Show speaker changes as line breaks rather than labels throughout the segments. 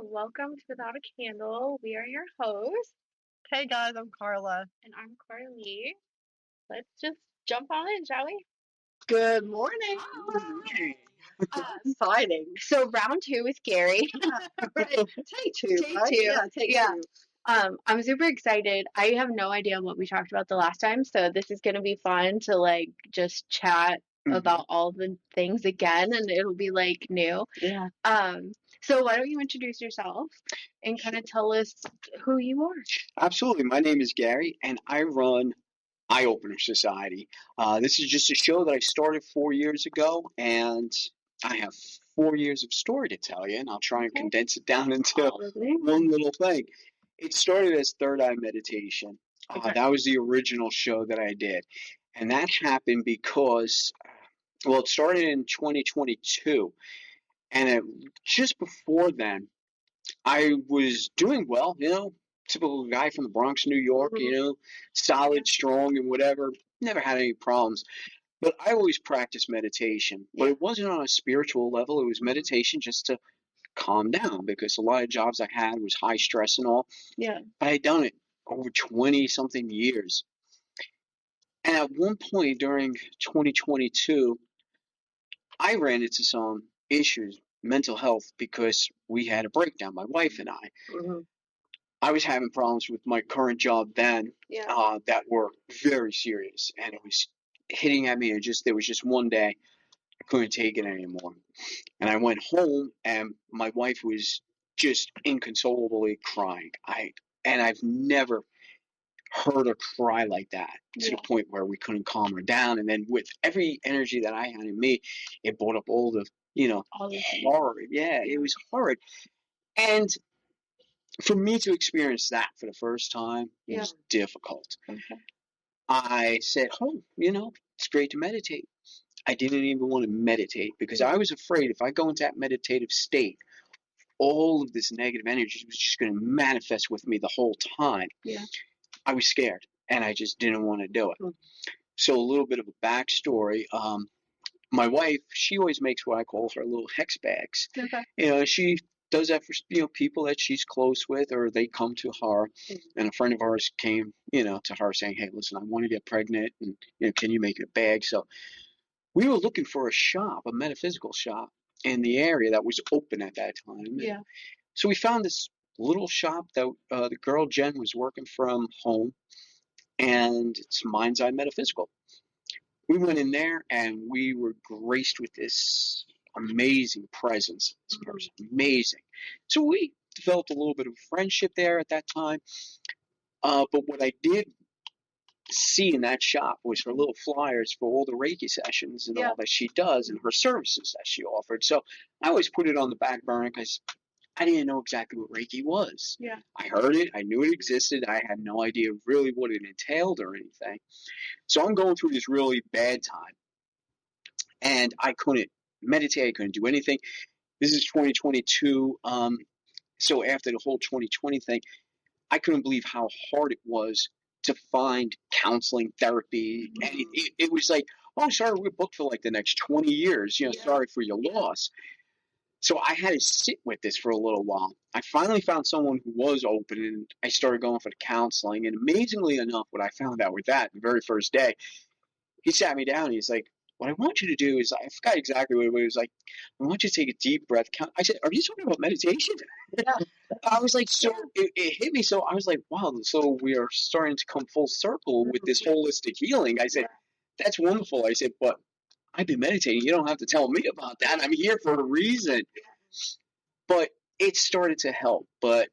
Welcome to Without a Candle. We are your hosts,
Hey guys, I'm Carla.
and I'm Carlie. Let's just jump on in, shall we?
Good morning. Exciting.
So round 2 is Gary.
Take two.
Take
Right?
2.
Yeah, take
Yeah.
two.
I'm super excited. I have no idea what we talked about the last time, so this is gonna be fun to just chat about all the things again, and it'll be new.
Yeah.
So why don't you introduce yourself and kind of tell us who you are?
Absolutely. My name is Gary, and I run Eye Opener Society. This is just a show that I started 4 years ago, and I have 4 years of story to tell you, and I'll try and condense it down into one little thing. It started as Third Eye Meditation. That was the original show that I did, and that happened because, it started in 2022, and just before then, I was doing well, typical guy from the Bronx, New York, solid, strong, and whatever. Never had any problems. But I always practiced meditation. But it wasn't on a spiritual level. It was meditation just to calm down because a lot of jobs I had was high stress and all.
Yeah.
I had done it over 20-something years. And at one point during 2022, I ran into some issues, mental health, because we had a breakdown, my wife and I. I was having problems with my current job then that were very serious, and it was hitting at me. And there was just one day I couldn't take it anymore, and I went home, and my wife was just inconsolably crying. I've never heard her cry like that to the point where we couldn't calm her down. And then with every energy that I had in me, it brought up all the horror. Yeah, it was horrid. And for me to experience that for the first time was difficult. I said, it's great to meditate. I didn't even want to meditate because I was afraid if I go into that meditative state, all of this negative energy was just going to manifest with me the whole time.
Yeah.
I was scared, and I just didn't want to do it. So a little bit of a backstory. My wife, she always makes what I call her little hex bags. She does that for people that she's close with, or they come to her. And a friend of ours came to her saying, hey, listen, I want to get pregnant, and can you make a bag? So we were looking for a shop, a metaphysical shop in the area that was open at that time.
Yeah.
So we found this little shop that the girl Jen was working from home, and it's Mind's Eye Metaphysical. We went in there, and we were graced with this amazing presence. This person, amazing. So we developed a little bit of friendship there at that time. But what I did see in that shop was her little flyers for all the Reiki sessions and all that she does and her services that she offered. So I always put it on the back burner because I didn't know exactly what Reiki was.
Yeah.
I heard it. I knew it existed. I had no idea really what it entailed or anything. So I'm going through this really bad time, and I couldn't meditate. I couldn't do anything. This is 2022. So after the whole 2020 thing, I couldn't believe how hard it was to find counseling, therapy. And it was like, oh, sorry, we're booked for the next 20 years. Sorry for your loss. So I had to sit with this for a little while. I finally found someone who was open, and I started going for the counseling. And amazingly enough, what I found out with that the very first day, he sat me down and he's like, what I want you to do is, I forgot exactly what it was like, I want you to take a deep breath. I said, are you talking about meditation?
Yeah.
I was like, so it hit me. So I was like, wow, so we are starting to come full circle with this holistic healing. I said, that's wonderful. I said, but I've been meditating. You don't have to tell me about that. I'm here for a reason. But it started to help. But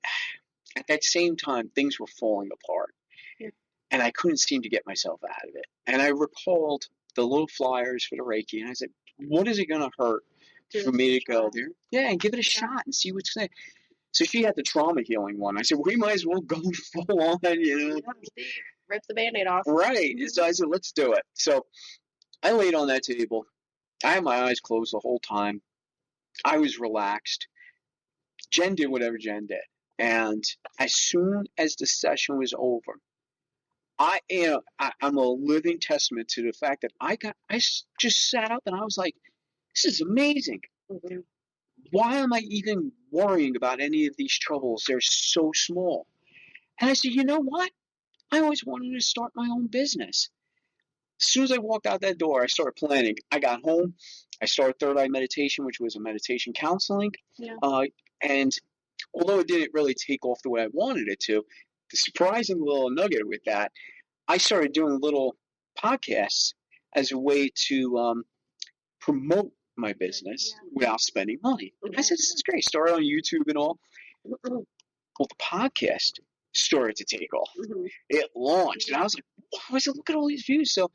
at that same time, things were falling apart.
Yeah.
And I couldn't seem to get myself out of it. And I recalled the little flyers for the Reiki. And I said, what is it going to hurt for me to go there? Yeah, and give it a shot and see what's there. So she had the trauma healing one. I said, we might as well go full on,
Rip the Band-Aid off.
Right. So I said, let's do it. So I laid on that table. I had my eyes closed the whole time. I was relaxed. Jen did whatever Jen did. And as soon as the session was over, I'm a living testament to the fact that I just sat up and I was like, this is amazing. Why am I even worrying about any of these troubles? They're so small. And I said, you know what? I always wanted to start my own business. As soon as I walked out that door, I started planning. I got home. I started Third Eye Meditation, which was a meditation counseling.
Yeah.
And although it didn't really take off the way I wanted it to, the surprising little nugget with that, I started doing little podcasts as a way to promote my business without spending money. I said, this is great. Started on YouTube and all. Well, the podcast started to take off. It launched, and I was like, wow, I said, look at all these views. So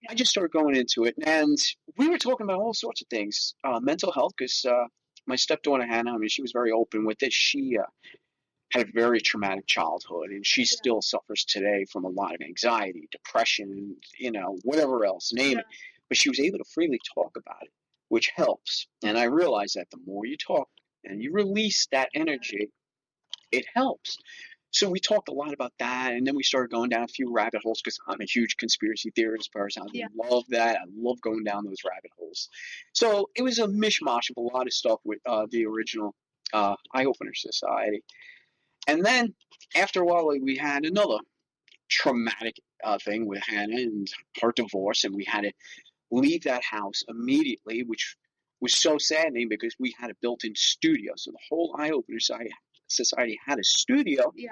I just started going into it, and we were talking about all sorts of things, mental health, because my stepdaughter Hannah, I mean, she was very open with it. She had a very traumatic childhood, and she still suffers today from a lot of anxiety, depression, whatever else, name it. But she was able to freely talk about it, which helps. And I realized that the more you talk and you release that energy, it helps. So we talked a lot about that, and then we started going down a few rabbit holes because I'm a huge conspiracy theorist person. I love that. I love going down those rabbit holes. So it was a mishmash of a lot of stuff with the original Eye Opener Society. And then after a while, we had another traumatic thing with Hannah and her divorce, and we had to leave that house immediately, which was so saddening because we had a built-in studio. So the whole Eye Opener Society had a studio.
Yeah.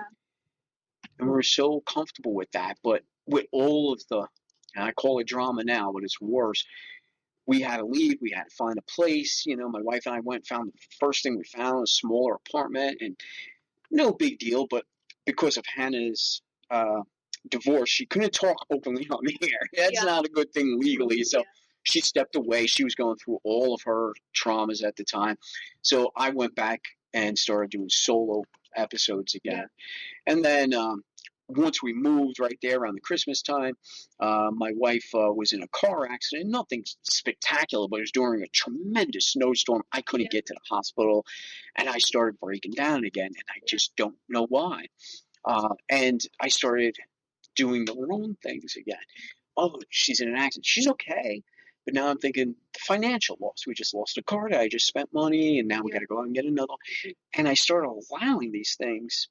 And we were so comfortable with that. But with all of the, and I call it drama now, but it's worse, we had to leave. We had to find a place. My wife and I went and found the first thing we found, a smaller apartment, and no big deal. But because of Hannah's divorce, she couldn't talk openly on the air. That's not a good thing legally. So she stepped away. She was going through all of her traumas at the time. So I went back and started doing solo episodes again. And then once we moved right there around the Christmas time, my wife was in a car accident. Nothing spectacular, but it was during a tremendous snowstorm. I couldn't get to the hospital, and I started breaking down again, and I just don't know why. And I started doing the wrong things again. Oh, she's in an accident. She's okay. But now I'm thinking financial loss. We just lost a car that I just spent money, and now we got to go out and get another. And I started allowing these things.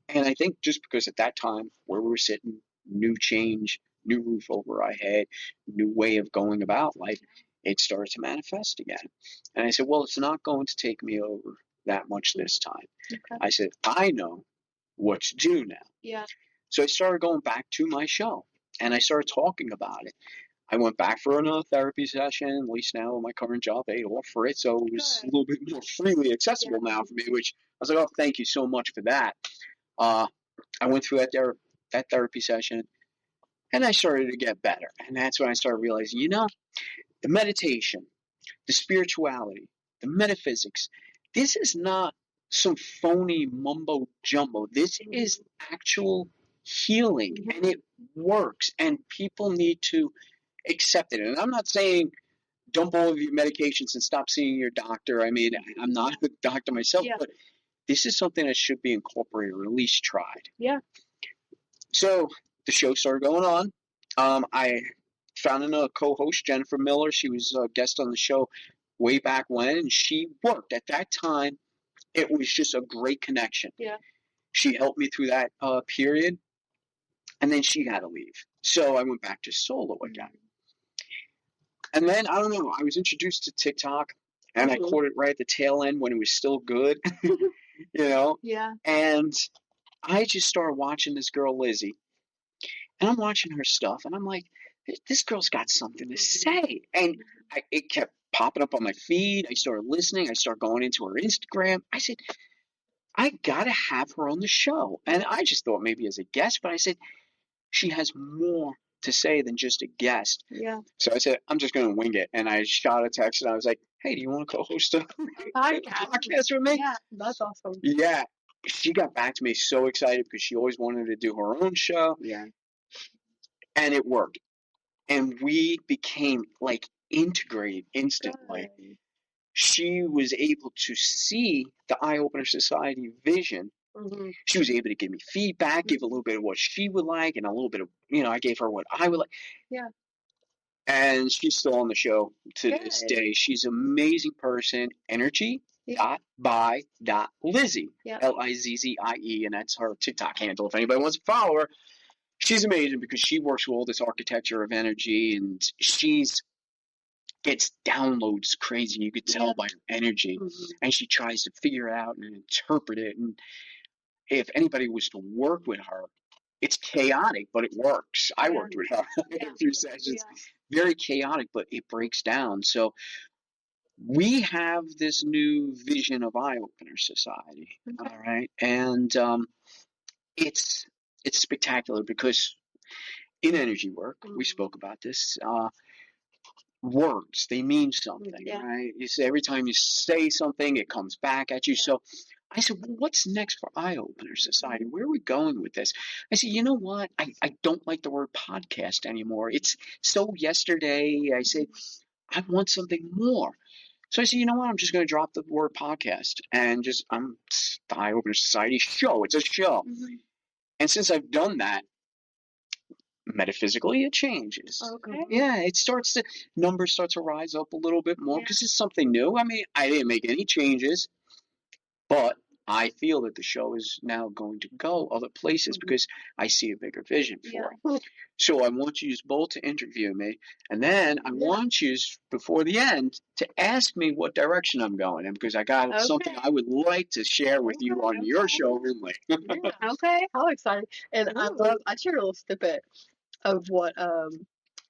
And I think just because at that time where we were sitting, new change, new roof over our head, new way of going about life, it started to manifest again. And I said, well, it's not going to take me over that much this time.
Okay.
I said, I know what to do now.
Yeah.
So I started going back to my show, and I started talking about it. I went back for another therapy session. At least now my current job, they offer it, so it was a little bit more freely accessible now for me, which I was like, oh, thank you so much for that. I went through that therapy session, and I started to get better. And that's when I started realizing, the meditation, the spirituality, the metaphysics, this is not some phony mumbo jumbo. This is actual healing, and it works, and people need to accept it. And I'm not saying dump all of your medications and stop seeing your doctor. I mean, I'm not a doctor myself, but this is something that should be incorporated or at least tried.
Yeah.
So the show started going on. I found another co-host, Jennifer Miller. She was a guest on the show way back when, and she worked. At that time, it was just a great connection.
Yeah.
She helped me through that period, and then she had to leave. So I went back to solo again. And then, I don't know, I was introduced to TikTok, and I caught it right at the tail end when it was still good,
Yeah.
And I just started watching this girl, Lizzie, and I'm watching her stuff, and I'm like, this girl's got something to say. And it kept popping up on my feed. I started listening. I started going into her Instagram. I said, I got to have her on the show. And I just thought maybe as a guest, but I said, she has more to say than just a guest.
Yeah.
So I said, I'm just going to wing it. And I shot a text, and I was like, hey, do you want to co-host a podcast with me?
Yeah, that's awesome.
Yeah. She got back to me so excited because she always wanted to do her own show.
Yeah.
And it worked. And we became like integrated instantly.
Good.
She was able to see the Eye Opener Society vision.
Mm-hmm.
She was able to give me feedback, give a little bit of what she would like, and a little bit of, I gave her what I would like.
Yeah.
And she's still on the show to this day. She's an amazing person, energy, Lizzie,
Yep.
Lizzie, and that's her TikTok handle. If anybody wants to follow her, she's amazing because she works with all this architecture of energy, and she's gets downloads crazy. You could tell by her energy, and she tries to figure it out and interpret it. And if anybody was to work with her, it's chaotic, but it works. I worked with her in a few sessions. Very chaotic, but it breaks down. So we have this new vision of Eye Opener Society, all right, and it's spectacular because in energy work, we spoke about this. Words, they mean something, right? You say every time you say something, it comes back at you. So I said, well, what's next for Eye Opener Society? Where are we going with this? I said, you know what? I don't like the word podcast anymore. It's so yesterday. I said, I want something more. So I said, you know what? I'm just going to drop the word podcast and the Eye Opener Society show. It's a show. And since I've done that, metaphysically, it changes.
Okay.
Yeah, numbers start to rise up a little bit more because it's something new. I mean, I didn't make any changes, but I feel that the show is now going to go other places because I see a bigger vision for it. So I want you both to interview me, and then I want you, before the end, to ask me what direction I'm going in because I got something I would like to share with you on your show only.
Okay.
How exciting. And I shared a little snippet of what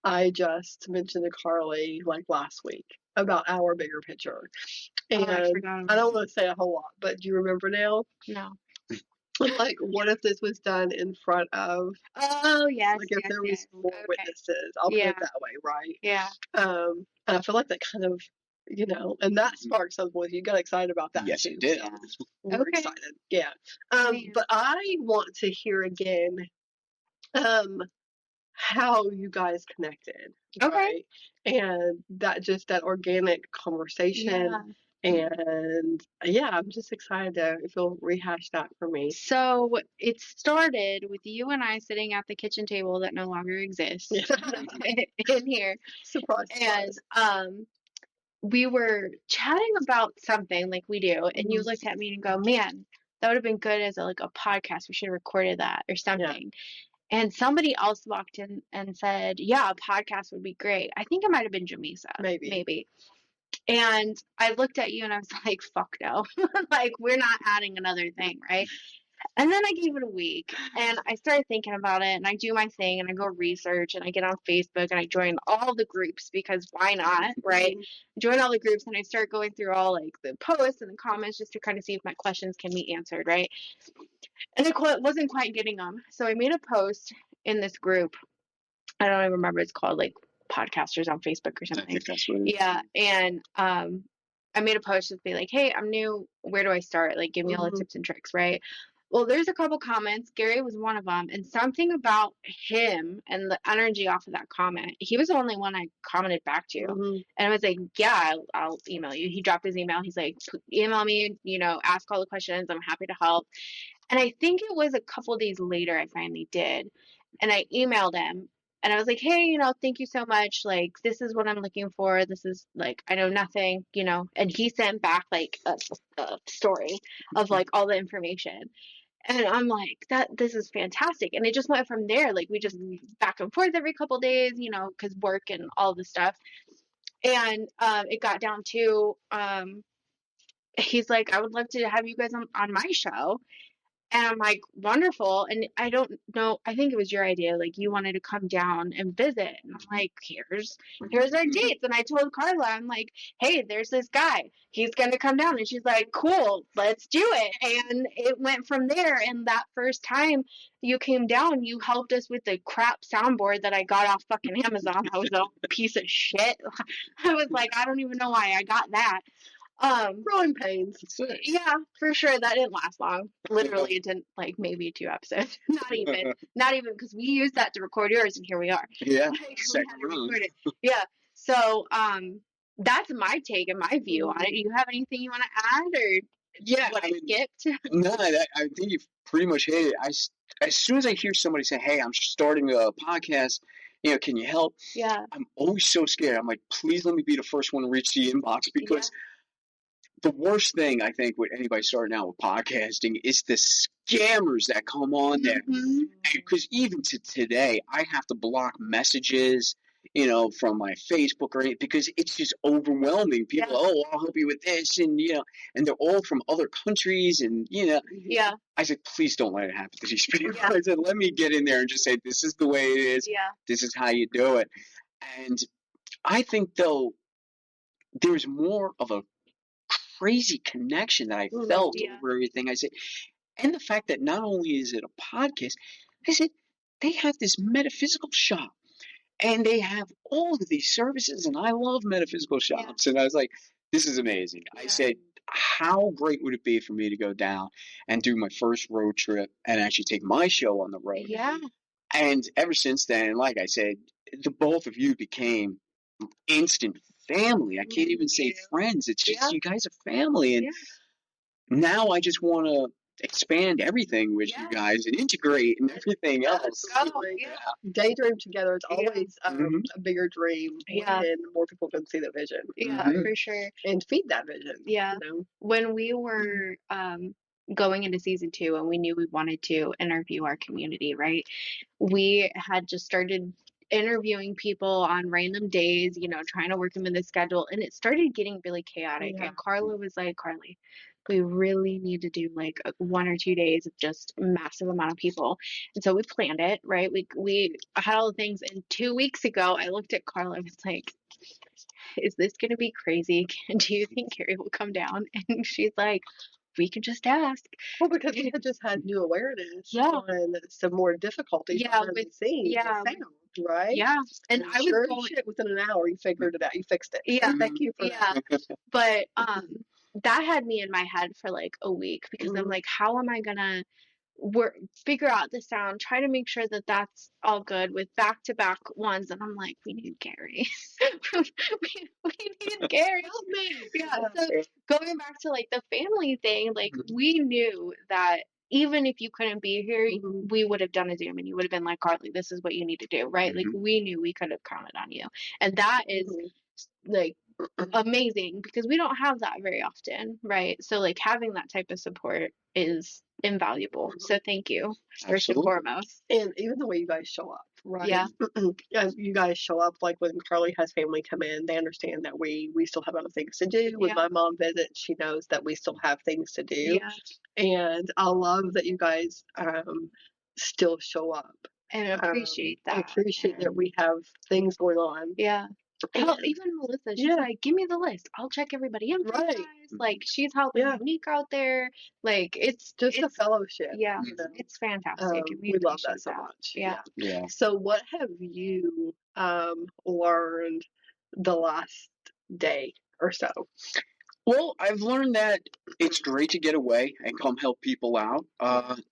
I just mentioned to Carly like last week about our bigger picture. And
I forgot.
I don't want to say a whole lot, but do you remember now?
No.
Like, what if this was done in front of,
Oh, yes.
like, if there was more witnesses? I'll put it that way, right?
Yeah.
And I feel like that kind of, and that sparked something with you. You got excited about that.
Yes,
too.
it did.
Yeah.
We're excited. Yeah. But I want to hear again, how you guys connected.
Okay.
Right? And that organic conversation. And I'm just excited if you'll rehash that for me.
So it started with you and I sitting at the kitchen table that no longer exists in here.
Surprise.
And we were chatting about something like we do, and you looked at me and go, man, that would have been good as a podcast. We should have recorded that or something. And somebody else walked in and said, yeah, a podcast would be great. I think it might have been Jamisa. Maybe. And I looked at you and I was like, fuck no. Like, we're not adding another thing, right? And then I gave it a week and I started thinking about it and I do my thing and I go research and I get on Facebook and I join all the groups because why not, right? Join all the groups and I start going through all like the posts and the comments just to kind of see if my questions can be answered, right? And it wasn't quite getting them. So I made a post in this group. I don't even remember. It's called like Podcasters on Facebook or something.
I think that's what it is.
Yeah. And I made a post to be like, hey, I'm new. Where do I start? Like, give me all the tips and tricks, right? Well, there's a couple comments. Gary was one of them. And something about him and the energy off of that comment, he was the only one I commented back to. And I was like, yeah, I'll email you. He dropped his email. He's like, email me, ask all the questions. I'm happy to help. And I think it was a couple days later I finally did. And I emailed him. And I was like, hey, thank you so much. Like, this is what I'm looking for. This is like, I know nothing, And he sent back like a story of like all the information. And I'm like, this is fantastic. And it just went from there. Like, we just back and forth every couple days, because work and all the stuff. And it got down to, he's like, I would love to have you guys on my show. And I'm like, wonderful. And I don't know, I think it was your idea. Like, you wanted to come down and visit. And I'm like, here's our dates. And I told Carla, I'm like, hey, there's this guy. He's going to come down. And she's like, cool, let's do it. And it went from there. And that first time you came down, you helped us with the crap soundboard that I got off fucking Amazon. I was a piece of shit. I was like, I don't even know why I got that.
Growing pains.
Yeah, for sure. That didn't last long. Literally, it didn't, like, maybe 2 episodes. Not even, because we used that to record yours, and here we are.
Yeah,
like,
second round.
Yeah. So, that's my take and my view on it. Do you have anything you want to add, or what I skipped?
No, I think you've pretty much hit it. As soon as I hear somebody say, hey, I'm starting a podcast, can you help?
Yeah.
I'm always so scared. I'm like, please let me be the first one to reach the inbox because the worst thing I think with anybody starting out with podcasting is the scammers that come on there. Because even to today, I have to block messages, from my Facebook or anything, because it's just overwhelming. People, I'll help you with this, and and they're all from other countries, and
Yeah.
I said, please don't let it happen to these people. I said, let me get in there and just say, this is the way it is.
Yeah.
This is how you do it. And I think though there's more of a crazy connection that I felt over everything. I said, and the fact that not only is it a podcast, I said, they have this metaphysical shop and they have all of these services, and I love metaphysical shops. And I was like, this is amazing. I said, how great would it be for me to go down and do my first road trip and actually take my show on the road?
Yeah.
And ever since then, like I said, the both of you became instant family. I can't even say friends. It's just you guys are family. And now I just want to expand everything with you guys and integrate and everything else.
Daydream together is always a bigger dream when more people can see the vision.
Yeah, for sure.
And feed that vision.
Yeah. When we were going into season 2 and we knew we wanted to interview our community, right? We had just started interviewing people on random days, trying to work them in the schedule, and it started getting really chaotic. And Carla was like, Carly, we really need to do like 1 or 2 days of just massive amount of people. And so we planned it, right? We had all the things, and 2 weeks ago I looked at Carla and was like, is this going to be crazy? Do you think Carrie will come down? And she's like, we can just ask.
Well, because we had just had new awareness on some more difficulties behind the scenes with sound, right?
Yeah. And I was
sure
going,
shit, within an hour you figured it out. You fixed it.
Yeah.
Thank you for that.
But that had me in my head for like a week, because I'm like, how am I gonna figure out the sound, try to make sure that that's all good with back-to-back ones, and I'm like, we need Gary. we need Gary. Help me. So going back to like the family thing, like we knew that even if you couldn't be here, we would have done a Zoom and you would have been like, Carly, this is what you need to do, right? Like we knew we could have counted on you. And that is like amazing, because we don't have that very often, right? So like having that type of support is invaluable. So thank you first and foremost.
And even the way you guys show up, right?
Yeah.
As you guys show up, like when Carly has family come in, they understand that we still have other things to do. When my mom visits, she knows that we still have things to do. And I love that you guys still show up
and appreciate that.
I appreciate that we have things going on.
Hell, even Melissa, she's like, give me the list. I'll check everybody in for you guys. Like, she's helping Monique out there. Like, it's
just a fellowship.
Yeah, it's fantastic.
We love that so much. Yeah. So what have you learned the last day or so?
Well, I've learned that it's great to get away and come help people out.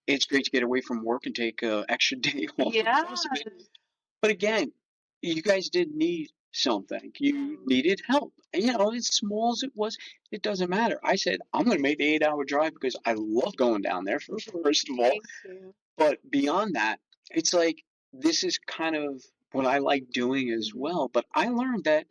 It's great to get away from work and take an extra day off. But again, you guys did need something. You needed help. And, as small as it was, it doesn't matter. I said, I'm going to make the 8-hour drive because I love going down there, first of all. But beyond that, it's like, this is kind of what I like doing as well. But I learned that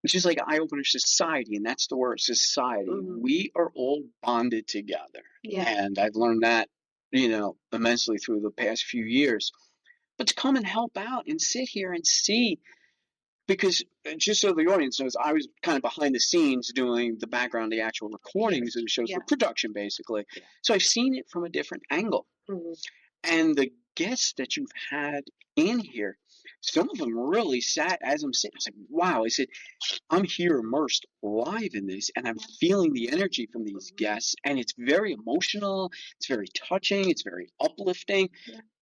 it's just like eye-opener society, and that's the word, society. We are all bonded together. And I've learned that, immensely through the past few years. But to come and help out and sit here and see, because just so the audience knows, I was kind of behind the scenes doing the background, the actual recordings of the shows, the production basically. So I've seen it from a different angle. And the guests that you've had in here, some of them really sat as I'm sitting. I was like, wow. I said, I'm here immersed live in this, and I'm feeling the energy from these guests, and it's very emotional. It's very touching. It's very uplifting.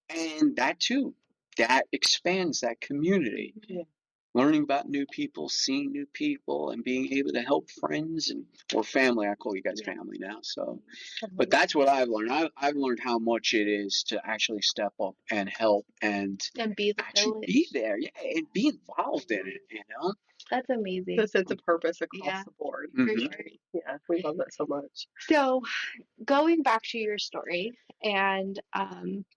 And that too, that expands that community. Learning about new people, seeing new people, and being able to help friends or family. I call you guys family now. So, but that's what I've learned. I've learned how much it is to actually step up and help and
be
be there, and be involved in it.
That's amazing.
The sense of purpose across the board.
For sure.
Yeah, we love that so much.
So, going back to your story and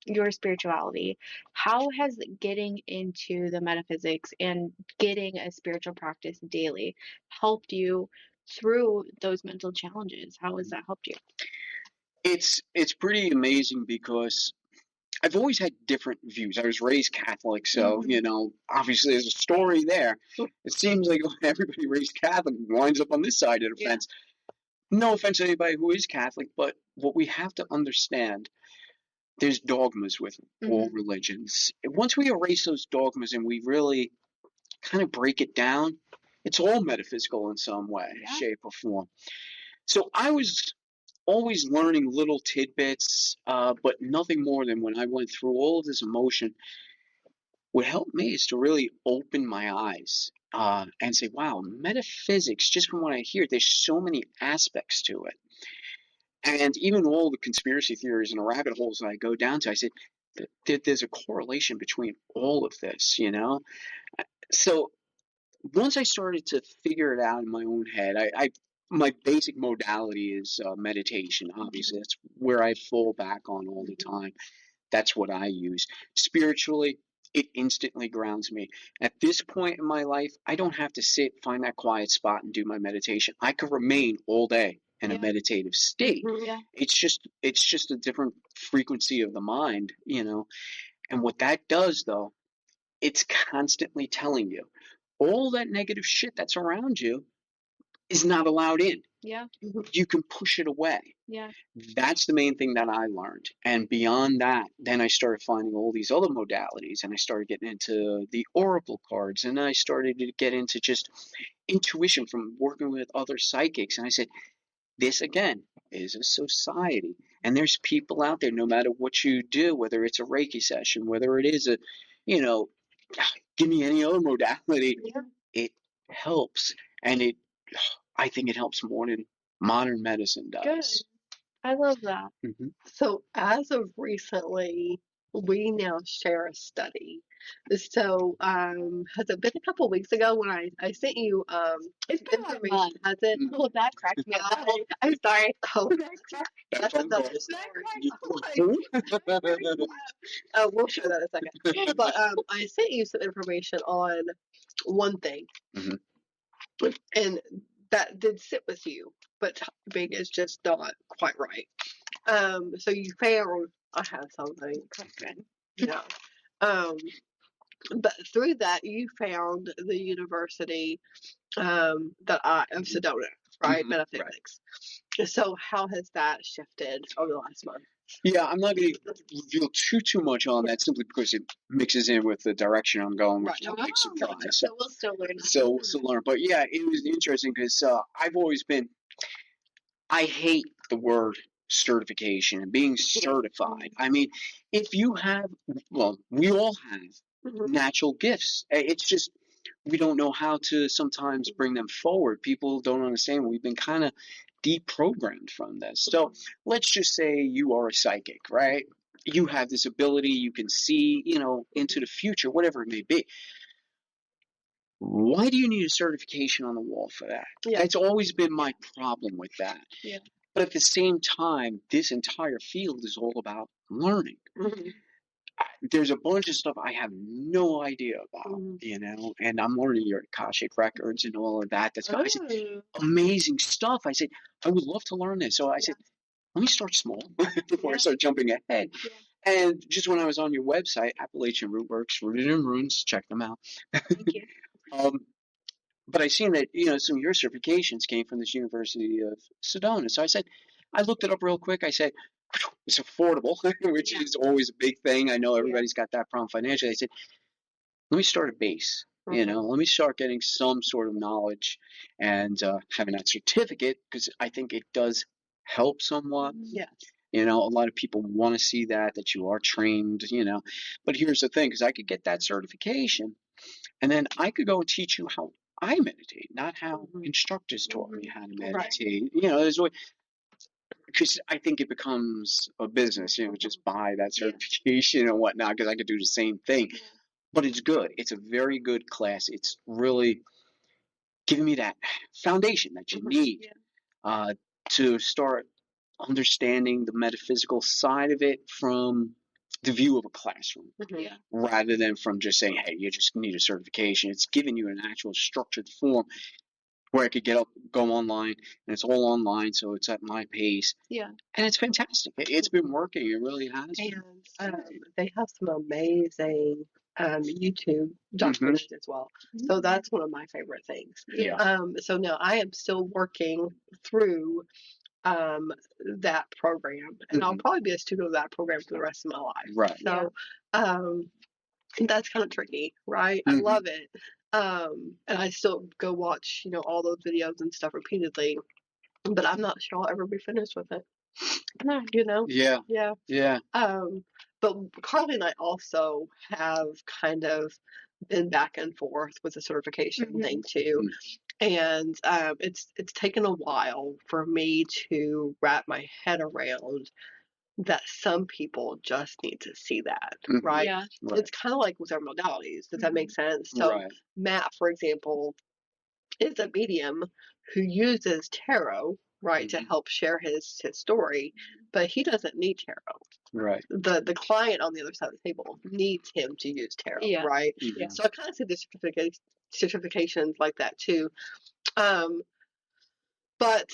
your spirituality, how has getting into the metaphysics and getting a spiritual practice daily helped you through those mental challenges? How has that helped you?
It's pretty amazing because I've always had different views. I was raised Catholic, so, obviously there's a story there. It seems like everybody raised Catholic winds up on this side of the fence. No offense to anybody who is Catholic, but what we have to understand, there's dogmas with all religions. Once we erase those dogmas and we really kind of break it down, it's all metaphysical in some way, shape, or form. So I was always learning little tidbits, but nothing more than when I went through all of this emotion. What helped me is to really open my eyes and say, wow, metaphysics, just from what I hear, there's so many aspects to it. And even all the conspiracy theories and the rabbit holes that I go down to, I said, there's a correlation between all of this, So once I started to figure it out in my own head, my basic modality is meditation. Obviously, that's where I fall back on all the time. That's what I use. Spiritually, it instantly grounds me. At this point in my life, I don't have to find that quiet spot and do my meditation. I could remain all day in a meditative state. It's just a different frequency of the mind, And what that does, though, it's constantly telling you all that negative shit that's around you is not allowed in.
Yeah.
You can push it away.
Yeah.
That's the main thing that I learned. And beyond that, then I started finding all these other modalities, and I started getting into the oracle cards, and I started to get into just intuition from working with other psychics. And I said, this again is a society, and there's people out there, no matter what you do, whether it's a Reiki session, whether it is give me any other modality, it helps. And I think it helps more than modern medicine does.
Good. I love that.
So as of recently, we now share a study. So has it been a couple weeks ago when I sent you
It's been about a month.
Has it?
Oh, that cracked me up. I'm sorry.
Oh, that's another story. We'll share that in a second. But I sent you some information on one thing, and that did sit with you, but typing is just not quite right. So you found I have something. Yeah. But through that you found the university of Sedona, right? Metaphysics. Right. So how has that shifted over the last month?
Yeah, I'm not going to reveal too much on that simply because it mixes in with the direction I'm going, which is a big surprise.
So we'll still learn.
So we'll still learn. But yeah, it was interesting because I've always been, I hate the word certification and being certified. I mean, if you have, well, we all have natural gifts. It's just, we don't know how to sometimes bring them forward. People don't understand. We've been kind of deprogrammed from this. So let's just say you are a psychic, right? You have this ability, you can see, into the future, whatever it may be. Why do you need a certification on the wall for that? Yeah. That's always been my problem with that.
Yeah.
But at the same time, this entire field is all about learning. There's a bunch of stuff I have no idea about, and I'm learning your Akashic records and all of that. I said, amazing stuff. I said, I would love to learn this. So I said, let me start small before I start jumping ahead. Yeah. And just when I was on your website, Appalachian Rootworks, Rooted in Runes, check them out.
Thank you.
But I seen that, some of your certifications came from this University of Sedona. So I said, I looked it up real quick. I said, it's affordable, which is always a big thing. I know everybody's got that problem financially. I said, let me start a base, let me start getting some sort of knowledge and having that certificate, because I think it does help somewhat.
Yes.
A lot of people want to see that you are trained, but here's the thing, because I could get that certification and then I could go and teach you how I meditate, not how instructors taught me how to meditate. Right. There's always, because I think it becomes a business, just buy that certification and whatnot, because I could do the same thing. But it's good. It's a very good class. It's really giving me that foundation that you need to start understanding the metaphysical side of it from the view of a classroom, rather than from just saying, hey, you just need a certification. It's giving you an actual structured form. where I could go online, and it's all online, so it's at my pace.
Yeah.
And it's fantastic. It's been working. It really has.
And they have some amazing YouTube documentaries as well. So that's one of my favorite things.
Yeah.
So now I am still working through that program, and I'll probably be a student of that program for the rest of my life.
Right.
So that's kind of tricky, right? I love it. And I still go watch, all those videos and stuff repeatedly, but I'm not sure I'll ever be finished with it.
Yeah.
Yeah.
Yeah.
But Carly and I also have kind of been back and forth with the certification thing too. And it's taken a while for me to wrap my head around that some people just need to see that, right?
Yeah.
It's kind of like with our modalities. Does that make sense? So Matt, for example, is a medium who uses tarot, right, to help share his story, but he doesn't need tarot.
Right.
The client on the other side of the table needs him to use tarot, right?
Yeah.
So I kind of see the certifications like that too. But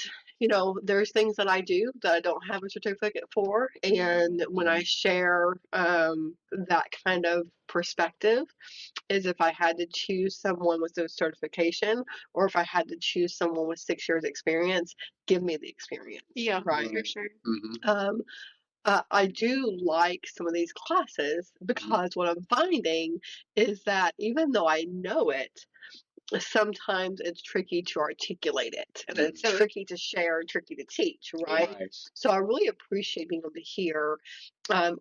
there's things that I do that I don't have a certificate for, and when I share that kind of perspective, is if I had to choose someone with a certification, or if I had to choose someone with 6 years experience, give me the experience.
Yeah.
Right.
For sure.
I do like some of these classes because what I'm finding is that even though I know it, sometimes it's tricky to articulate it, and it's tricky to share and tricky to teach, right? So I really appreciate being able to hear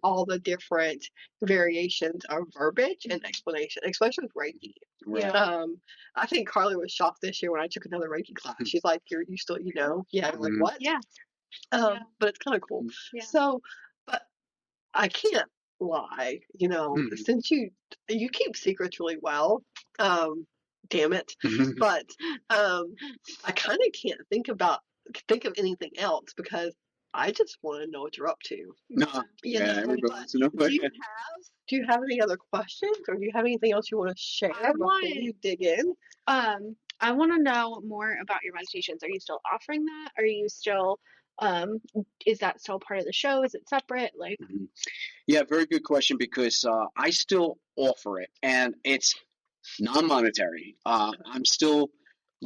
all the different variations of verbiage and explanation, especially with Reiki. I think Carly was shocked this year when I took another Reiki class. She's like, you still, yeah, I'm like, what?
Yeah.
But it's kind of cool. So, but I can't lie, since you keep secrets really well, damn it. But I kind of can't think of anything else because I just want to know what you're up to.
No. Everybody wants to know.
Do you have any other questions, or do you have anything else you want to share before you dig in?
I want to know more about your meditations. Are you still offering that? Are you still is that still part of the show? Is it separate? Like
Yeah, very good question, because I still offer it, and it's non-monetary. I'm still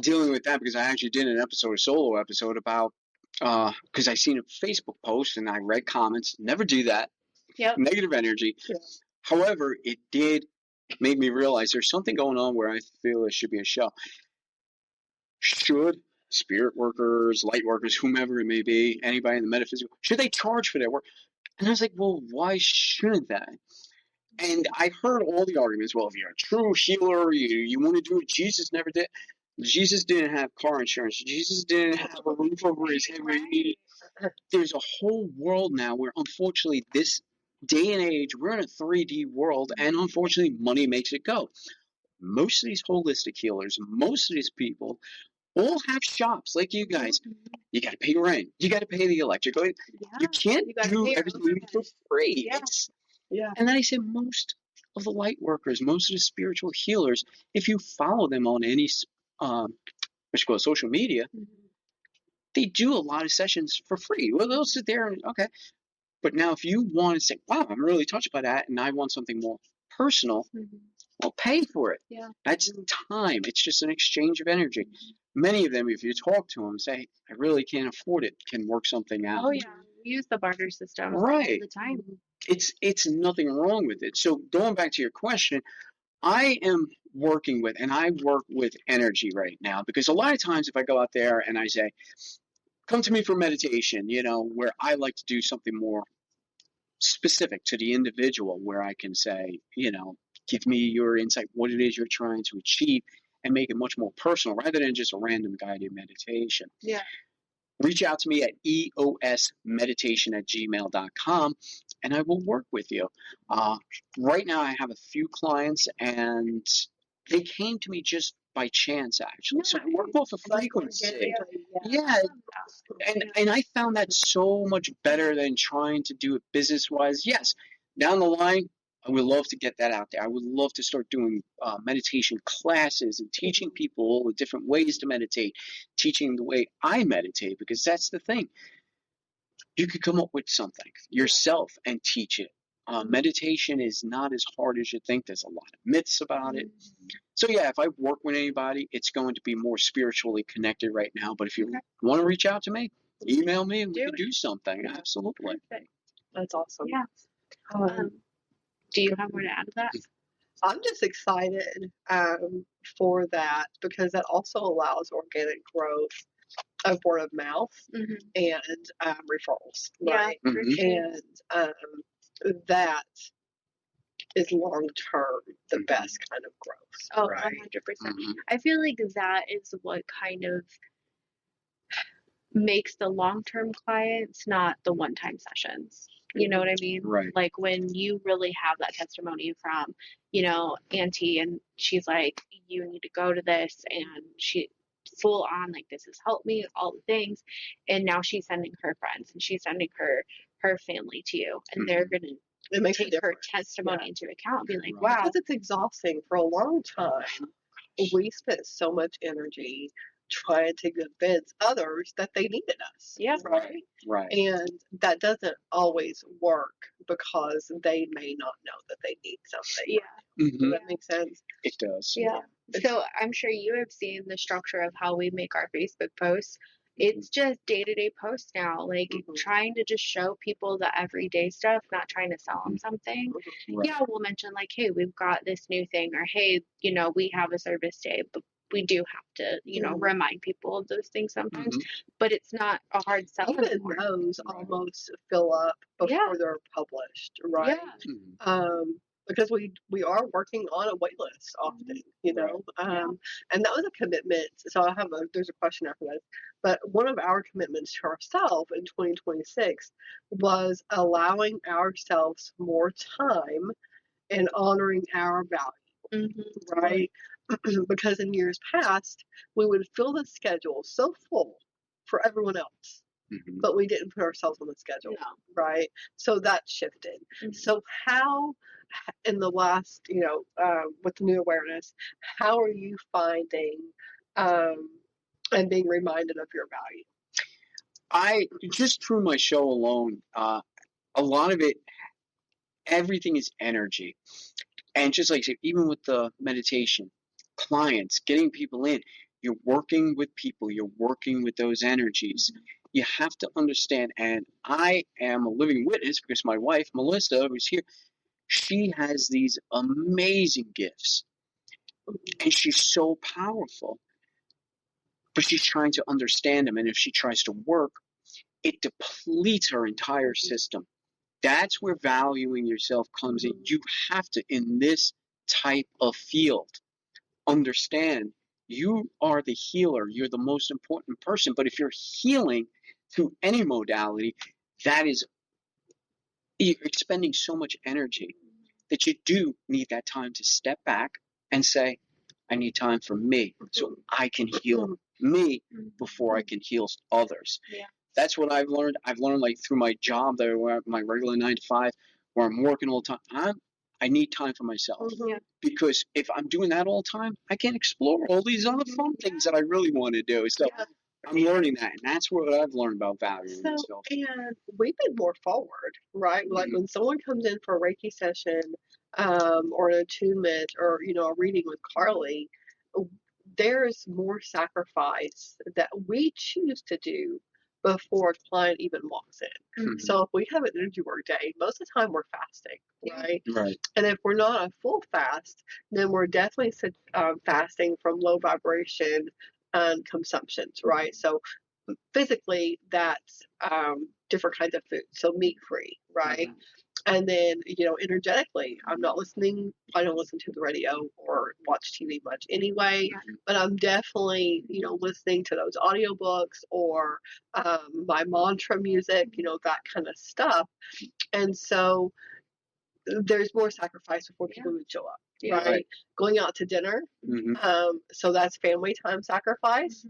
dealing with that because I actually did a solo episode about because I seen a Facebook post and I read comments. Never do that.
Yep.
Negative energy.
Yeah.
However, it did make me realize there's something going on where I feel it should be a show. Should spirit workers, light workers, whomever it may be, anybody in the metaphysical, should they charge for their work? And I was like, well, why shouldn't they? And I heard all the arguments. Well, if you're a true healer, you want to do it. Jesus never did. Jesus didn't have car insurance. Jesus didn't have a roof over his head. There's a whole world now where, unfortunately, this day and age, we're in a 3D world, and unfortunately, money makes it go. Most of these holistic healers, most of these people, all have shops like you guys. You got to pay rent. You got to pay the electric. You can't do everything for free. And then I said, most of the light workers, most of the spiritual healers, if you follow them on any social media, they do a lot of sessions for free. Well, they'll sit there and, okay. But now if you want to say, wow, I'm really touched by that, and I want something more personal, well, pay for it.
Yeah.
That's time. It's just an exchange of energy. Many of them, if you talk to them, say, I really can't afford it, can work something out.
Oh, yeah. We use the barter system all
Right.
the time.
It's nothing wrong with it. So going back to your question, I am working with, and I work with energy right now, because a lot of times if I go out there and I say, come to me for meditation, where I like to do something more specific to the individual, where I can say, give me your insight, what it is you're trying to achieve, and make it much more personal rather than just a random guided meditation.
Yeah.
Reach out to me at eosmeditation@gmail.com, and I will work with you. Right now, I have a few clients, and they came to me just by chance, actually. So I work off a frequency. Yeah. And I found that so much better than trying to do it business-wise. Yes, down the line, I would love to get that out there. I would love to start doing meditation classes and teaching people all the different ways to meditate, teaching the way I meditate, because that's the thing. You could come up with something yourself and teach it. Meditation is not as hard as you think. There's a lot of myths about it. So yeah, if I work with anybody, it's going to be more spiritually connected right now. But if you want to reach out to me, email me and we can do something. Absolutely.
Perfect.
That's awesome.
Yeah. Do you have more to add to that?
I'm just excited for that, because that also allows organic growth of word of mouth and referrals, right?
Yeah, for sure.
And that is long term the best kind of growth.
Oh,
right?
100%. I feel like that is what kind of makes the long-term clients, not the one-time sessions. You know what I mean?
Right.
Like when you really have that testimony from, Auntie, and she's like, you need to go to this, and she full on like, this has helped me, all the things, and now she's sending her friends and she's sending her family to you, and they're gonna take her testimony into account and be like, wow.
Because it's exhausting. For a long time, we spent so much energy trying to convince others that they needed us.
Yeah.
Right.
And that doesn't always work, because they may not know that they need something.
Yeah.
Does that make sense?
It does.
Yeah. So I'm sure you have seen the structure of how we make our Facebook posts. It's just day-to-day posts now, like trying to just show people the everyday stuff, not trying to sell them something.
Right.
Yeah, we'll mention like, hey, we've got this new thing, or hey, we have a service day, but we do have to, remind people of those things sometimes. But it's not a hard sell.
Even those almost fill up before they're published, right?
Yeah.
Because we are working on a wait list often, and that was a commitment. So there's a question after this, but one of our commitments to ourselves in 2026 was allowing ourselves more time and honoring our value, right? Because in years past, we would fill the schedule so full for everyone else, but we didn't put ourselves on the schedule, right? So that shifted. So how, in the last, with the new awareness, how are you finding and being reminded of your value?
I just through my show alone, a lot of it, everything is energy. And just like I said, even with the meditation, clients, getting people in, you're working with people, you're working with those energies. You have to understand, and I am a living witness because my wife, Melissa, who's here, she has these amazing gifts. And she's so powerful. But she's trying to understand them. And if she tries to work, it depletes her entire system. That's where valuing yourself comes in. You have to, in this type of field, understand you are the healer. You're the most important person. But if you're healing through any modality, you're expending so much energy that you do need that time to step back and say, I need time for me so I can heal me before I can heal others.
Yeah.
That's what I've learned. I've learned like through my job, my regular 9 to 5, where I'm working all the time. I need time for myself because if I'm doing that all the time, I can't explore all these other fun things that I really want to do. So I'm learning that, and that's what I've learned about valuing myself.
And we've been more forward, right? Like when someone comes in for a Reiki session, or an attunement, or a reading with Carly, there's more sacrifice that we choose to do before a client even walks in. So if we have an energy work day, most of the time we're fasting, right?
Right.
And if we're not a full fast, then we're definitely fasting from low vibration consumptions, right? So physically, that's different kinds of food, so meat free, right? And then, energetically, I don't listen to the radio or watch TV much anyway, but I'm definitely, listening to those audiobooks or my mantra music, that kind of stuff. And so there's more sacrifice before people would show up, right? Going out to dinner. So that's family time sacrifice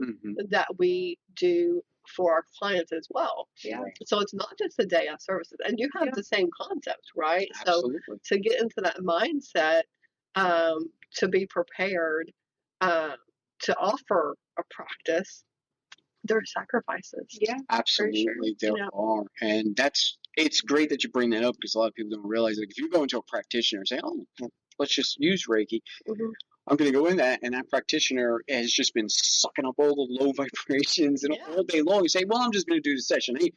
that we do for our clients as well.
Yeah.
So it's not just a day of services, and you have the same concept, right?
Absolutely.
So to get into that mindset, to be prepared, to offer a practice, there are sacrifices.
Yeah.
Absolutely,
For sure.
there are. And it's great that you bring that up, because a lot of people don't realize, like, if you go into a practitioner and say, oh, well, let's just use Reiki,
Mm-hmm.
I'm going to go in that, and that practitioner has just been sucking up all the low vibrations and all day long, and say, well, I'm just going to do the session. Hey,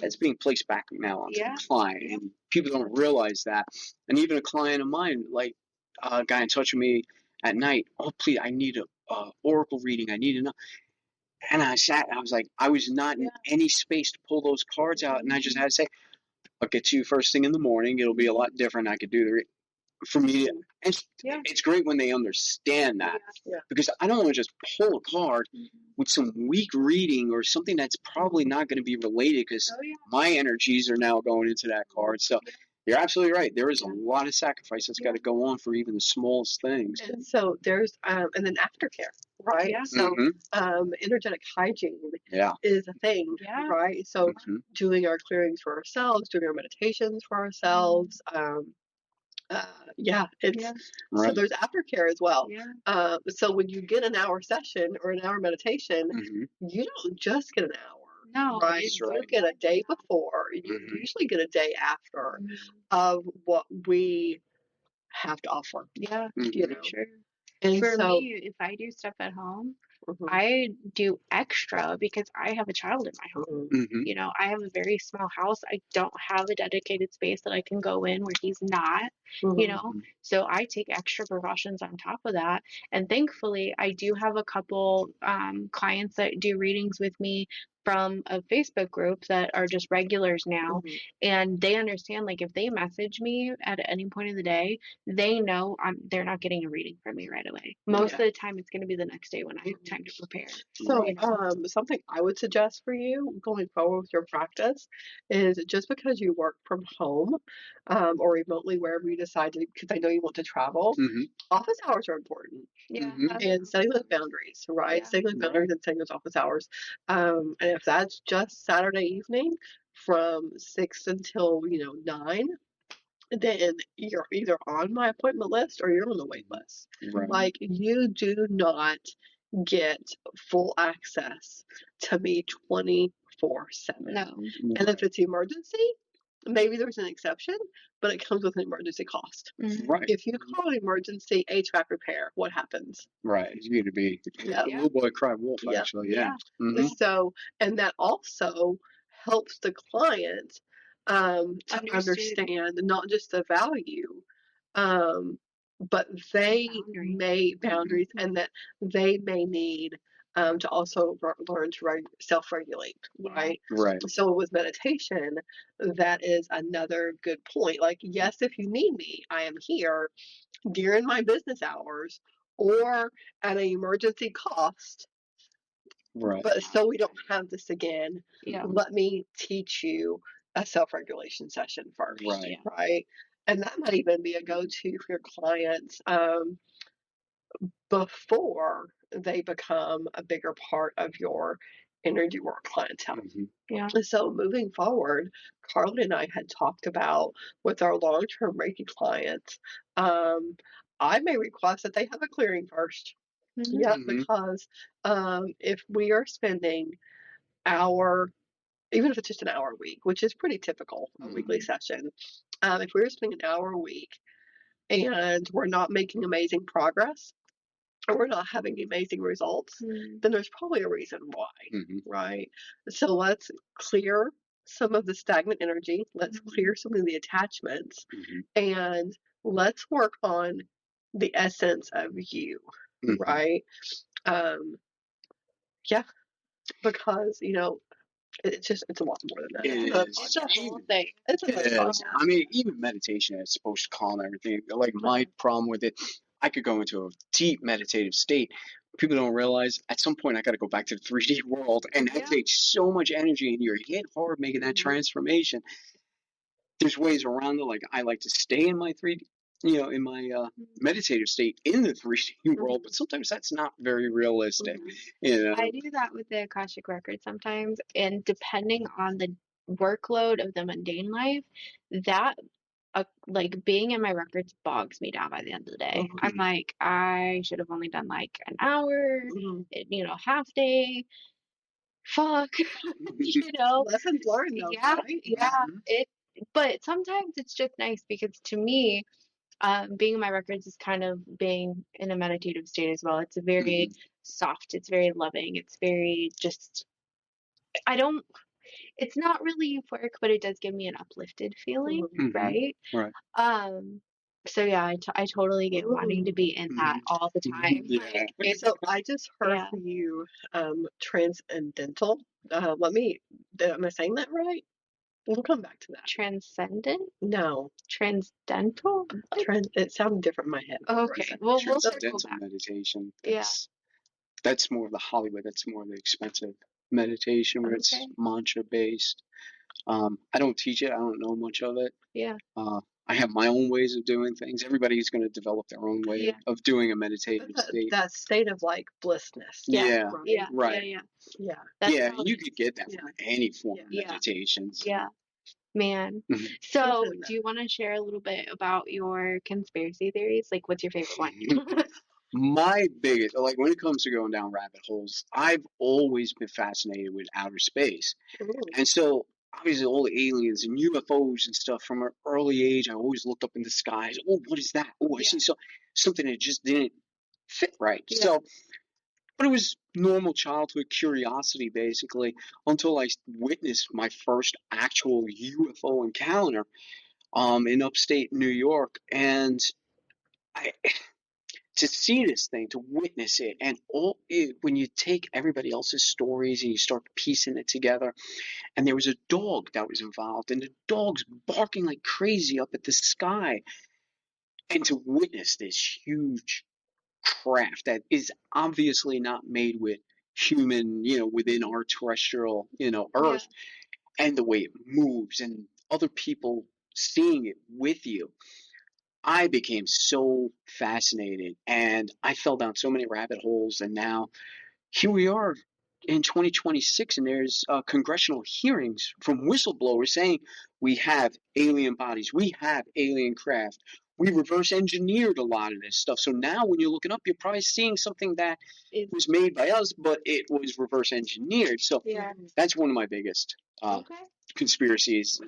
that's being placed back now onto the client, and people don't realize that. And even a client of mine, like a guy in touch with me at night, oh, please, I need a oracle reading. I need to know. And I sat, and I was like, I was not in any space to pull those cards out, and I just had to say, I'll get to you first thing in the morning. It'll be a lot different. I could do the for me. And it's great when they understand that, because I don't want to just pull a card with some weak reading or something that's probably not going to be related, because my energies are now going into that card. So you're absolutely right. There is a lot of sacrifice that's got to go on for even the smallest things.
And so there's and then aftercare, right? So energetic hygiene is a thing, right? So doing our clearings for ourselves, doing our meditations for ourselves. So there's aftercare as well. So when you get an hour session or an hour meditation, you don't just get an hour.
No,
right? You get a day before. You usually get a day after of what we have to offer.
Yeah,
You know.
sure.
And
For
so,
me, if I do stuff at home, I do extra because I have a child in my home. You know, I have a very small house. I don't have a dedicated space that I can go in where he's not, you know, so I take extra precautions on top of that. And thankfully, I do have a couple clients that do readings with me from a Facebook group that are just regulars now. And they understand, like, if they message me at any point in the day, they know they're not getting a reading from me right away. Most of the time, it's going to be the next day when I have time to prepare.
So, something I would suggest for you going forward with your practice is, just because you work from home or remotely, wherever you decide to, because I know you want to travel, office hours are important. And setting those boundaries, right? Setting those boundaries and setting those office hours. And if that's just Saturday evening from 6 until 9, then you're either on my appointment list or you're on the wait list. Like, you do not get full access to me 24/7.
No.
And if it's emergency, maybe there's an exception, but it comes with an emergency cost. If you call an emergency HVAC repair, what happens?
It's going to be little boy cry wolf, actually.
So, and that also helps the client to understand not just the value, but they may boundaries, and that they may need to also learn to self-regulate, right? So with meditation, that is another good point. Like, yes, if you need me, I am here during my business hours or at an emergency cost. But so we don't have this again, let me teach you a self-regulation session first, right? And that might even be a go-to for your clients before they become a bigger part of your energy work clientele. So moving forward, Carla and I had talked about, with our long-term Reiki clients, I may request that they have a clearing first. Because if we are spending even if it's just an hour a week, which is pretty typical, a weekly session, if we're spending an hour a week and we're not making amazing progress, or we're not having amazing results, then there's probably a reason why, right? So let's clear some of the stagnant energy. Let's clear some of the attachments, and let's work on the essence of you, right? Because it's a lot more than that. It's a whole thing. It's a whole thing.
I mean, even meditation is supposed to calm everything. Like, my problem with it, I could go into a deep meditative state. People don't realize at some point I got to go back to the 3D world, and that takes so much energy, and you're hit hard making that transformation. There's ways around it. Like, I like to stay in my 3D in my meditative state in the 3D world, but sometimes that's not very realistic.
I do that with the Akashic Records sometimes, and depending on the workload of the mundane life, that like being in my records bogs me down by the end of the day. I'm like, I should have only done like an hour, half day. Fuck,
Lessons learned, though,
yeah,
right?
yeah. But sometimes it's just nice because to me, being in my records is kind of being in a meditative state as well. It's very soft. It's very loving. It's very just, it's not really euphoric, but it does give me an uplifted feeling, right?
Right.
So yeah, I totally get wanting to be in that all the time.
Yeah.
So I just heard for you, transcendental. Am I saying that right? We'll come back to that.
Transcendent?
No.
Transcendental?
It sounded different in my head.
Okay. Well, we'll circle
Transcendental
back.
meditation.
Yeah.
That's more of the Hollywood. That's more of the expensive meditation where it's mantra based. I don't teach it. I don't know much of it.
Yeah.
I have my own ways of doing things. Everybody's going to develop their own way of doing a meditative state.
That state of like blissness.
Yeah.
Right?
Yeah.
Right.
Yeah.
Yeah. You could get that from any form of meditations.
Yeah. Man. So, do you want to share a little bit about your conspiracy theories? Like, what's your favorite one?
My biggest, like when it comes to going down rabbit holes, I've always been fascinated with outer space. And so, obviously, all the aliens and UFOs and stuff from an early age, I always looked up in the skies. Oh, what is that? Oh, I see something that just didn't fit right. So, but it was normal childhood curiosity, basically, until I witnessed my first actual UFO encounter in upstate New York. And to see this thing, to witness it, and when you take everybody else's stories and you start piecing it together, and there was a dog that was involved, and the dog's barking like crazy up at the sky, and to witness this huge craft that is obviously not made with human, within our terrestrial, Earth, and the way it moves, and other people seeing it with you. I became so fascinated and I fell down so many rabbit holes. And now here we are in 2026, and there's congressional hearings from whistleblowers saying we have alien bodies, we have alien craft, we reverse engineered a lot of this stuff. So now when you're looking up, you're probably seeing something that was made by us, but it was reverse engineered. So that's one of my biggest conspiracies.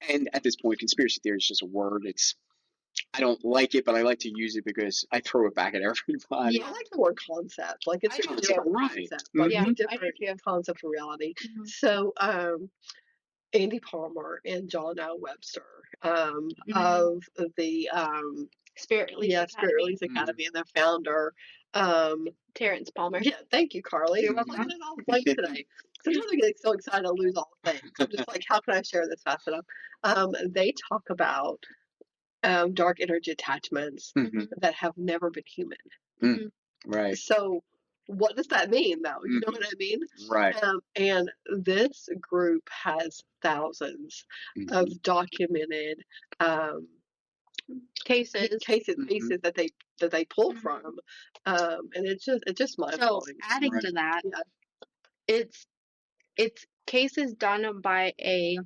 And at this point, conspiracy theory is just a word. I don't like it, but I like to use it because I throw it back at everybody.
I like the word concept. Like it's a different concept. Like a different concept of reality. So, Andy Palmer and John L. Webster of the
Spirit
Release Academy and their founder,
Terrence Palmer.
Yeah, thank you, Carly. I'm looking at all blank today. Sometimes I get so excited I lose all the things. I'm just like, how can I share this fast enough? They talk about dark energy attachments that have never been human.
Right.
So what does that mean, though? You know what I mean?
Right.
And this group has thousands of documented cases that they pull from, and it's just mind blowing.
So adding to that, it's cases done by a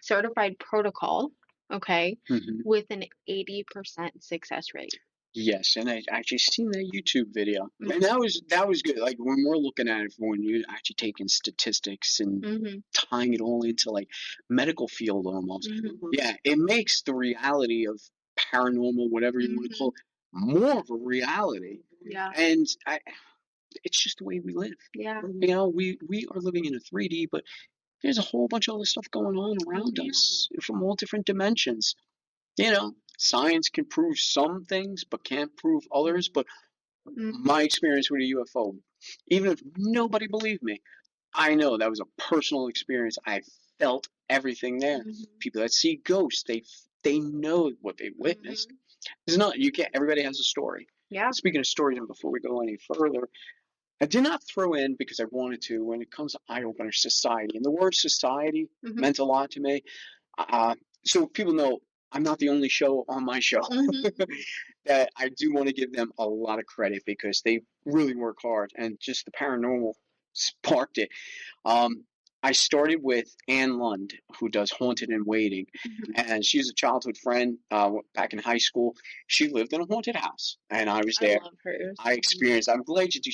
certified protocol. With an 80% success rate.
Yes, and I actually seen that YouTube video, and that was good. Like when we're looking at it, when you're actually taking statistics and tying it all into like medical field almost. Yeah, it makes the reality of paranormal, whatever you want to call it, more of a reality.
Yeah,
and it's just the way we live.
Yeah,
we are living in a 3D, but there's a whole bunch of other stuff going on around us from all different dimensions. Science can prove some things, but can't prove others. But my experience with a UFO, even if nobody believed me, I know that was a personal experience. I felt everything there. People that see ghosts, they know what they witnessed. It's not, everybody has a story.
Yeah.
Speaking of stories, and before we go any further, I did not throw in, because I wanted to, when it comes to eye-opener, society. And the word society meant a lot to me. So people know I'm not the only show on my show
Mm-hmm.
that I do want to give them a lot of credit because they really work hard and just the paranormal sparked it. Um, I started with Ann Lund, who does Haunted and Waiting,
Mm-hmm.
and she's a childhood friend back in high school. She lived in a haunted house, and I was
I
there.
love her.
I experienced. I'm glad you do.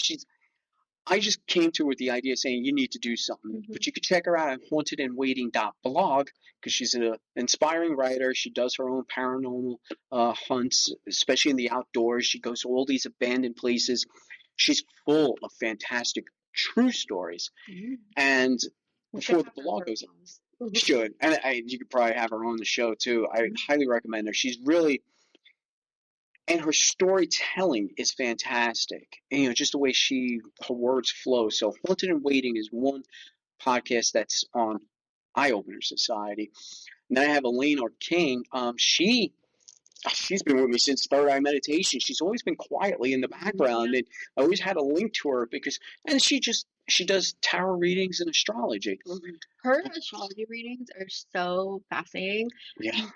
I just came to her with the idea saying you need to do something.
Mm-hmm.
But you could check her out at hauntedandwaiting.blog because she's an inspiring writer. She does her own paranormal hunts, especially in the outdoors. She goes to all these abandoned places. She's full of fantastic true stories.
Mm-hmm.
And
We
before
should
the
have her
blog goes
on.
should. And you could probably have her on the show too. I highly recommend her. She's really, and her storytelling is fantastic. And, just the way her words flow. So Haunted and Waiting is one podcast that's on Eye Opener Society. And then I have Elaine Arcane. She's been with me since Third Eye Meditation. She's always been quietly in the background, and I always had a link to her and she does tarot readings and astrology.
Her astrology readings are so fascinating.
Yeah.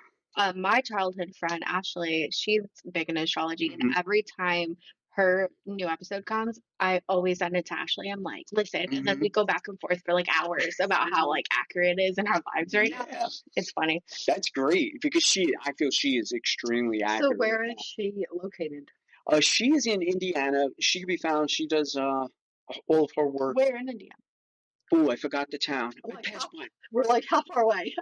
My childhood friend Ashley, she's big in astrology, and
Mhm.
every time her new episode comes, I always send it to Ashley. I'm like, listen, and then we go back and forth for like hours about how like accurate it is in our lives right now. It's funny.
That's great because I feel she is extremely accurate.
So where is she located?
She is in Indiana. She can be found. She does all of her work.
Where in India?
Oh, I forgot the town.
We're like how far away?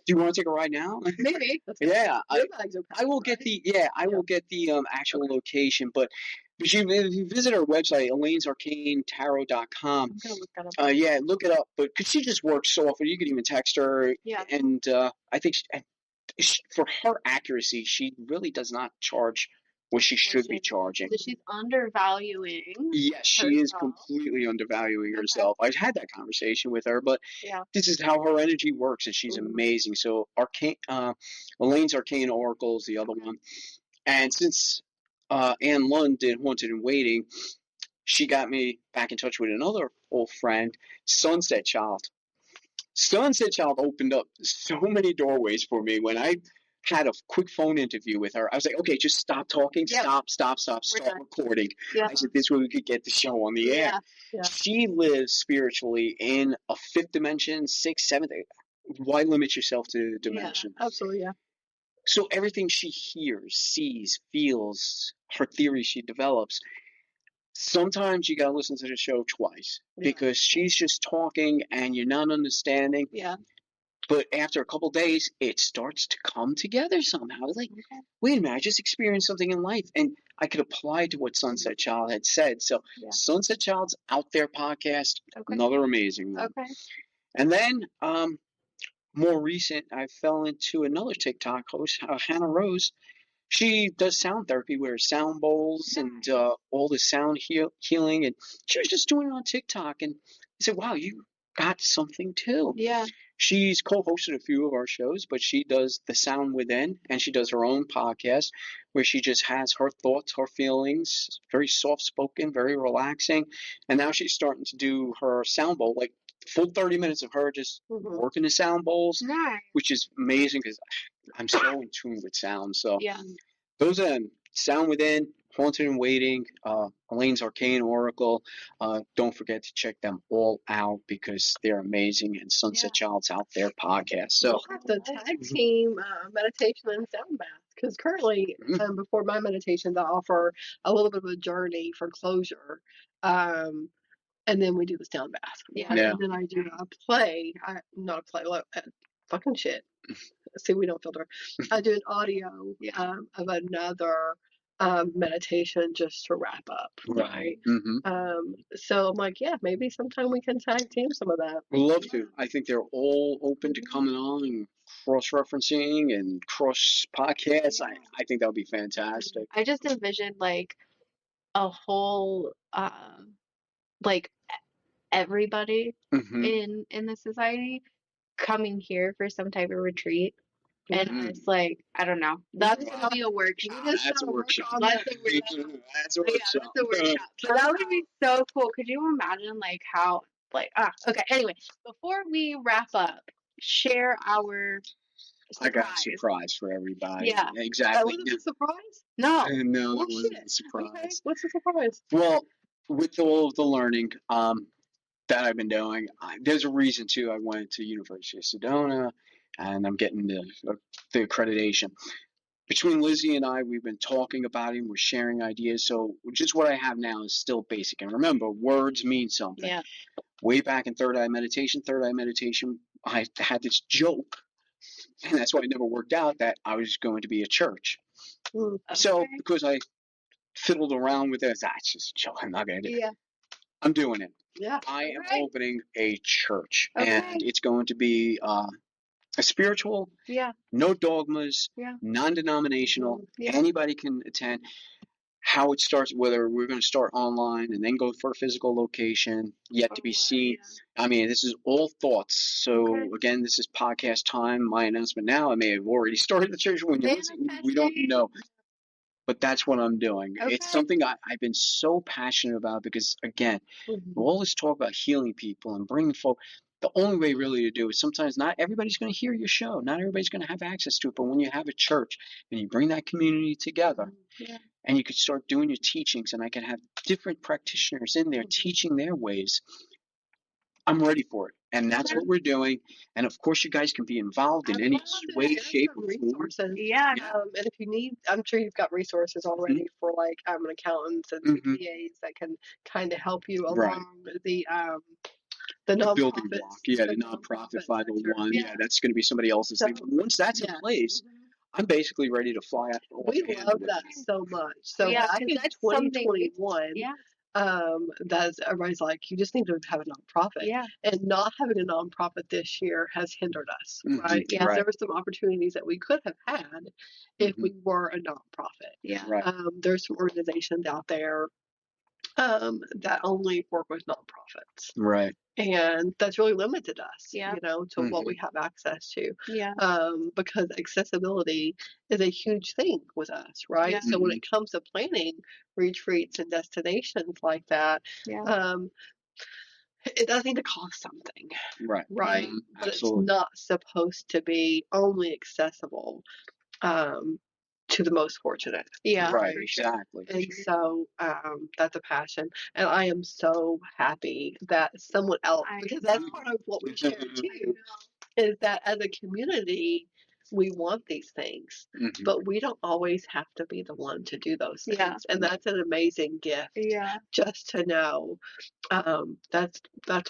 Do you want to take a ride now?
Maybe.
Yeah,
Your bags are
I will get the will get the actual location. But if you visit our website, elainesarcanetarot.com,
I'm gonna look that up.
yeah, look it up. But because she just works so often, you can even text her.
Yeah.
And I think for her accuracy, she really does not charge what she should be charging.
So she's undervaluing.
Yes, she is completely undervaluing herself. I've had that conversation with her, but this is how her energy works, and she's amazing. So Elaine's Arcane Oracle is the other one. And since Ann Lund did Haunted and Waiting, she got me back in touch with another old friend, Sunset Child. Sunset Child opened up so many doorways for me when I had a quick phone interview with her. I was like, okay, just stop talking, stop recording. I said, this way we could get the show on the air. She lives spiritually in a fifth dimension, sixth, seventh. Why limit yourself to dimension?
Absolutely,
So everything she hears, sees, feels, her theories she develops, sometimes you gotta listen to the show twice because she's just talking and you're not understanding.
Yeah.
But after a couple days, it starts to come together somehow. It's like, wait a minute, I just experienced something in life, and I could apply to what Sunset Child had said. So, Sunset Child's Out There podcast, another amazing one. Okay. And then, more recent, I fell into another TikTok host, Hannah Rose. She does sound therapy, wears sound bowls and all the sound healing, and she was just doing it on TikTok. And I said, "Wow, you got something too."
Yeah.
She's co-hosted a few of our shows, but she does The Sound Within, and she does her own podcast where she just has her thoughts, her feelings, very soft-spoken, very relaxing. And now she's starting to do her sound bowl, like full 30 minutes of her just working the sound bowls, which is amazing because I'm so in tune with sound. So those are Sound Within, Haunted and Waiting, Elaine's Arcane Oracle. Don't forget to check them all out because they're amazing. And Sunset Child's Out There podcast. So
we'll have to tag team meditation and sound bath because currently, before my meditations, I offer a little bit of a journey for closure. And then we do the sound bath. And then I do a play. Not a play, fucking shit. See, we don't filter. I do an audio of another meditation just to wrap up. Right. So I'm like, maybe sometime we can tag team some of that.
We'd love to. I think they're all open to coming on and cross-referencing and cross podcasts. I think that would be fantastic.
I just envisioned like a whole like everybody in the society coming here for some type of retreat. And it's like, I don't know. That's going to be a workshop.
That's a workshop. That's a workshop.
But that would be so cool. Could you imagine like how, okay. Anyway, before we wrap up, share our
I got a surprise for everybody.
Yeah.
That
Exactly.
wasn't a surprise?
No.
No,
Well,
that wasn't
shit.
a surprise.
Okay, what's the surprise?
Well, with all of the learning that I've been doing, there's a reason too. I went to University of Sedona, and I'm getting the accreditation. Between Lizzie and I, we've been talking about it. We're sharing ideas. So just what I have now is still basic. And remember, words mean something.
Yeah.
Way back in Third Eye Meditation, I had this joke, and that's why it never worked out, that I was going to be a church.
Mm.
So
Okay.
because I fiddled around with it, it's just a joke. I'm not going to do it.
Yeah.
I'm doing it.
Yeah.
I am
Right.
opening a church,
Okay.
and it's going to be a spiritual,
Yeah.
no dogmas,
Yeah.
non-denominational.
Yeah.
Anybody can attend. How it starts, whether we're going to start online and then go for a physical location, yet to be seen.
Yeah.
I mean, this is all thoughts. So
Okay.
again, this is podcast time. My announcement now, I may have already started the church when you listen. We don't know. But that's what I'm doing.
Okay.
It's something I've been so passionate about because, again, all this talk about healing people and bringing folk, the only way really to do it, sometimes not everybody's going to hear your show. Not everybody's going to have access to it. But when you have a church and you bring that community together,
Yeah.
and you could start doing your teachings, and I can have different practitioners in there teaching their ways, I'm ready for it. And that's what we're doing. And of course, you guys can be involved in any way, shape, or form.
Resources.
Yeah.
And if you need, I'm sure you've got resources already for like accountants and CPAs that can kind of help you along the nonprofit.
Building block. Yeah, the nonprofit 501. Yeah, that's going to be somebody else's thing. But once that's in place, I'm basically ready to fly out.
We love that so much. So back in 2021, that's everybody's like, you just need to have a nonprofit.
Yeah.
And not having a nonprofit this year has hindered us, right?
Yeah.
There were some opportunities that we could have had if we were a nonprofit.
Yeah.
Right.
There's some organizations out there that only work with nonprofits.
Right.
And that's really limited us,
Yeah.
to what we have access to.
Yeah.
Because accessibility is a huge thing with us, right?
Yeah.
So when it comes to planning retreats and destinations like that,
Yeah.
it does need to cost something.
Right.
Right. But
Absolutely.
it's not supposed to be only accessible to the most fortunate.
Yeah.
Right. Exactly.
And so that's a passion. And I am so happy that someone else, because that's part of what we share too, is that as a community, we want these things, but we don't always have to be the one to do those things.
Yeah.
And that's an amazing gift.
Yeah.
Just to know that's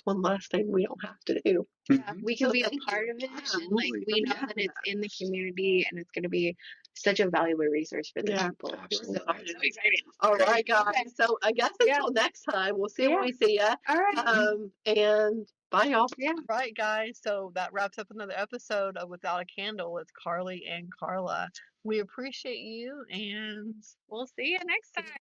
one less thing we don't have to do.
Yeah. We can
So
be a
thank
part
you.
of it. And
Absolutely.
we know that it's in the community and it's going to be such a valuable resource for the people.
Absolutely.
So I'm so excited.
All right, guys.
Okay.
So I guess until next time, we'll see when we see ya.
All right.
And bye, y'all.
Yeah.
Right, guys. So that wraps up another episode of Without a Candle with Carly and Carla. We appreciate you, and
We'll see you next time.